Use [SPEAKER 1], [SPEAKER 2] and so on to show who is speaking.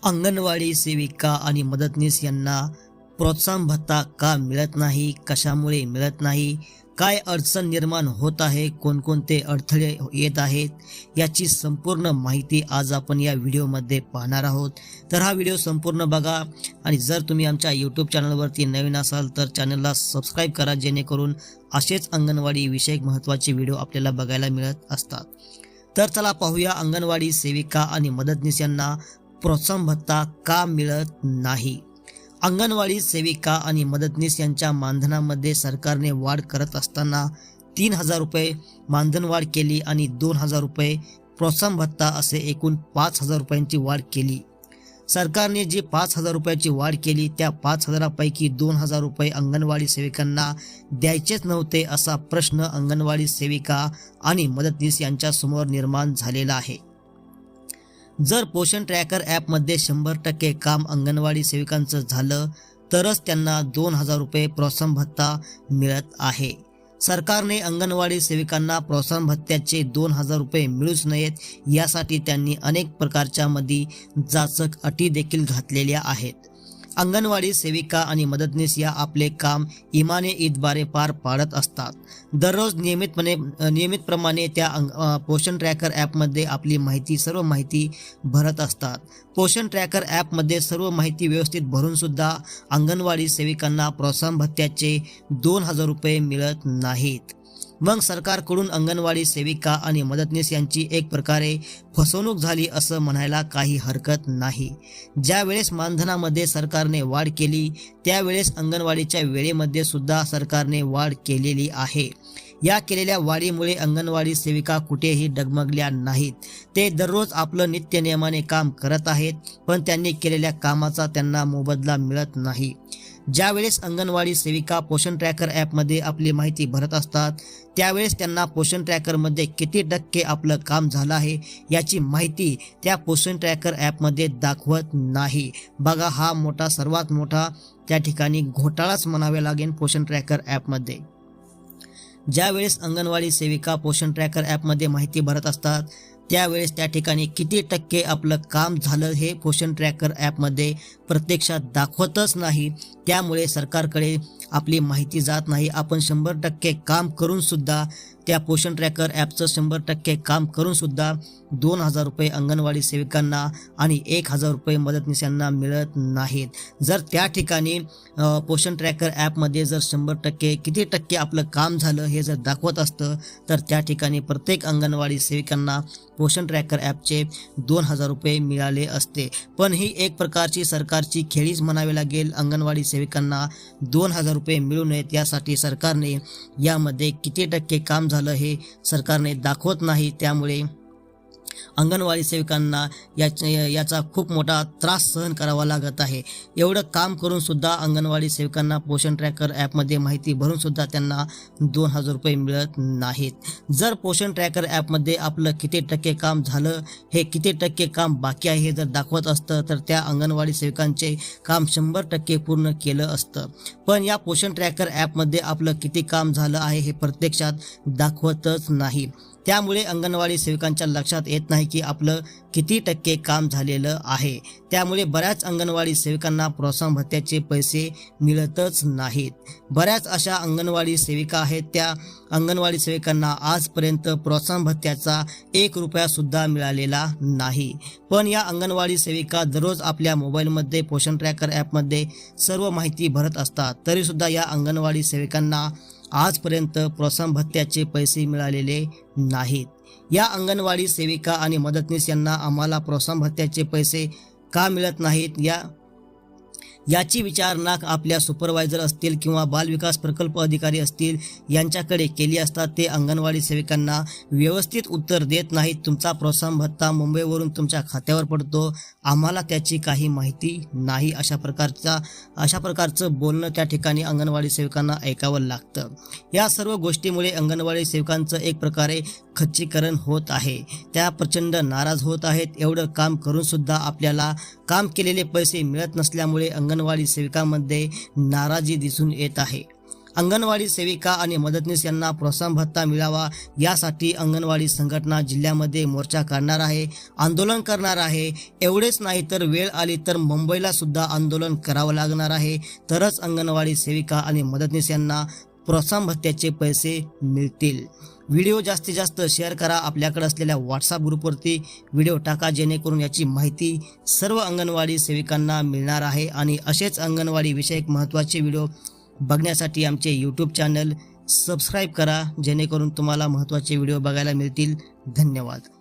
[SPEAKER 1] अंगणवाडी सेविका आणि मदतनीस यांना प्रोत्साहन भत्ता का मिळत नाही, कशामुळे मिळत नाही, काय अडचण निर्माण होत आहे, कोणकोणते अडथळे येत आहेत, याची संपूर्ण माहिती आज आपण या व्हिडिओमध्ये पाहणार आहोत। तर हा व्हिडिओ संपूर्ण बघा आणि जर तुम्ही आमच्या यूट्यूब चॅनलवरती नवीन असाल तर चॅनलला सबस्क्राईब करा, जेणेकरून असेच अंगणवाडी विषयक महत्त्वाचे व्हिडिओ आपल्याला बघायला मिळत असतात। तर चला पाहूया अंगणवाडी सेविका आणि मदतनीस यांना प्रोत्साहन भत्ता का मिळत नाही। अंगणवाडी सेविका आणि मदतनीस यांच्या मानधनामध्ये सरकारने वाढ करत असताना 3000 रुपये मानधनवाढ केली आणि 2000 रुपये प्रोत्साहन भत्ता असे एकूण 5000 रुपयांची वाढ केली। सरकारने जी 5000 रुपयाची वाढ केली त्या 5000 पैकी 2000 रुपये अंगणवाडी सेविकांना द्यायचेच नव्हते असा प्रश्न अंगणवाडी सेविका आणि मदतनीस यांच्या समोर निर्माण झालेला आहे। जर पोषण ट्रॅकर ॲपमध्ये 100% काम अंगणवाडी सेविकांचं झालं तरच त्यांना 2000 रुपये प्रोत्साहन भत्ता मिळत आहे। सरकारने अंगणवाडी सेविकांना प्रोत्साहन भत्त्याचे 2000 रुपये मिळूच नयेत यासाठी त्यांनी अनेक प्रकारच्या जाचक अटी देखील घातलेल्या आहेत। अंगणवाडी सेविका आणि मदतनीस या आपले काम इमाने ईदद्वारे पार पाडत असतात। दररोज नियमितप्रमाणे त्या पोषण ट्रॅकर ॲपमध्ये आपली सर्व माहिती भरत असतात। पोषण ट्रॅकर ॲपमध्ये सर्व माहिती व्यवस्थित भरून सुद्धा अंगणवाडी सेविकांना प्रोत्साहन भत्त्याचे 2000 रुपये मिळत नाहीत। मग सरकारकडून अंगणवाडी सेविका आणि मदतनीस यांची एक प्रकारे फसवणूक झाली असं म्हणायला काही हरकत नाही। ज्या वेळेस मानधनामध्ये सरकारने वाढ केली त्यावेळेस अंगणवाडीच्या वेळेमध्ये सुद्धा सरकारने वाढ केलेली आहे। या केलेल्या वाढीमुळे अंगणवाडी सेविका कुठेही डगमगल्या नाहीत। ते दररोज आपलं नित्यनियमाने काम करत आहेत, पण त्यांनी केलेल्या कामाचा त्यांना मोबदला मिळत नाही। ज्यावेळेस अंगणवाडी सेविका पोषण ट्रॅकर ॲपमध्ये आपली माहिती भरत असतात त्यावेळेस त्यांना पोषण ट्रॅकरमध्ये किती टक्के आपलं काम झालं आहे याची माहिती त्या पोषण ट्रॅकर ॲपमध्ये दाखवत नाही। बघा, हा सर्वात मोठा त्या ठिकाणी घोटाळाच म्हणावे लागेल पोषण ट्रॅकर ॲपमध्ये। ज्यावेळेस अंगणवाडी सेविका पोषण ट्रॅकर ॲपमध्ये माहिती भरत असतात त्यावेळेस त्या ठिकाणी किती टक्के आपलं काम झालं हे पोषण ट्रॅकर ॲपमध्ये प्रत्यक्षात दाखवतच नाही। त्यामुळे सरकारकडे आपली माहिती जात नाही। आपण 100% काम करून सुद्धा त्या पोषण ट्रॅकर ॲपचं 100% काम करून सुद्धा 2000 रुपये अंगणवाडी सेविकांना आणि 1000 रुपये मदतनीसांना मिळत नाहीत। जर त्या ठिकाणी पोषण ट्रॅकर ॲपमध्ये जर 100% किती टक्के आपलं काम झालं हे जर दाखवत असतं तर त्या ठिकाणी प्रत्येक अंगणवाडी सेविकांना पोषण ट्रॅकर ॲपचे 2000 रुपये मिळाले असते। पण ही एक प्रकारची सरकारची खेळीच म्हणावी लागेल। अंगणवाडी सेविकांना 2000 रुपये मिळू नयेत यासाठी सरकारने यामध्ये किती टक्के काम झालं हे सरकारने दाखवत नाही। त्यामुळे अंगणवाडी सेविकांना याचा खूप मोठा त्रास सहन करावा लागत आहे। एवढं काम करून सुद्धा अंगणवाडी सेविकांना पोषण ट्रॅकर ॲपमध्ये माहिती भरून सुद्धा त्यांना 2000 रुपये मिळत नाहीत। जर पोषण ट्रॅकर ॲपमध्ये आपलं किती टक्के काम झालं, हे किती टक्के काम बाकी आहे हे जर दाखवत असतं तर त्या अंगणवाडी सेविकांचे काम 100% पूर्ण केलं असतं। पण या पोषण ट्रॅकर ॲपमध्ये आपलं किती काम झालं आहे हे प्रत्यक्षात दाखवतच नाही। त्यामुळे अंगणवाडी सेविकांच्या लक्षात येत नाही की आपलं किती टक्के काम झालेलं आहे। त्यामुळे बऱ्याच अंगणवाडी सेविकांना प्रोत्साहन भत्त्याचे पैसे मिळतच नाहीत। बऱ्याच अशा अंगणवाडी सेविका आहेत, त्या अंगणवाडी सेविकांना आजपर्यंत प्रोत्साहन भत्त्याचा 1 रुपया सुद्धा मिळालेला नाही। पण या अंगणवाडी सेविका दररोज आपल्या मोबाईलमध्ये पोषण ट्रॅकर ॲपमध्ये सर्व माहिती भरत असतात, तरीसुद्धा या अंगणवाडी सेविकांना आजपर्यंत प्रोत्साहन भत्त्याचे पैसे मिळालेले नाहीत। या अंगणवाडी सेविका आणि मदतनीस यांना आम्हाला प्रोत्साहन भत्त्याचे पैसे का मिळत नाहीत याची विचारणा आपल्या सुपरवायझर असतील किंवा बालविकास प्रकल्प अधिकारी असतील यांच्याकडे केली असता ते अंगणवाडी सेविकांना व्यवस्थित उत्तर देत नाहीत। तुमचा प्रोत्साहन भत्ता मुंबईवरून तुमच्या खात्यावर पडतो, आम्हाला त्याची काही माहिती नाही, अशा प्रकारचं बोलणं त्या ठिकाणी अंगणवाडी सेविकांना ऐकावं लागतं। या सर्व गोष्टीमुळे अंगणवाडी सेविकांचं एक प्रकारे खच्चीकरण होत आहे। त्या प्रचंड नाराज होत आहेत। एवढं काम करून सुद्धा आपल्याला काम केलेले पैसे मिळत नसल्यामुळे अंगणवाडी सेविकांमध्ये नाराजी दिसून येत आहे। अंगणवाडी सेविका आणि मदतनीस यांना प्रोत्साहन भत्ता मिळावा यासाठी अंगणवाडी संघटना जिल्ह्यामध्ये मोर्चा काढणार आहे, आंदोलन करणार आहे. एवढेच नाही तर वेळ आली तर मुंबईला सुद्धा आंदोलन करावं लागणार आहे. तरच अंगणवाडी सेविका आणि मदतनीस यांना प्रोत्साहन भत्त्याचे पैसे मिळतील. व्हिडिओ जास्तीत जास्त शेअर करा. आपल्याकडे असलेल्या व्हॉट्सअप ग्रुपवरती व्हिडिओ टाका, जेणेकरून याची माहिती सर्व अंगणवाडी सेविकांना मिळणार आहे. आणि असेच अंगणवाडी विषयक महत्त्वाचे व्हिडिओ बघण्यासाठी आमचे यूट्यूब चॅनल सबस्क्राईब करा, जेणेकरून तुम्हाला महत्त्वाचे व्हिडिओ बघायला मिळतील. धन्यवाद.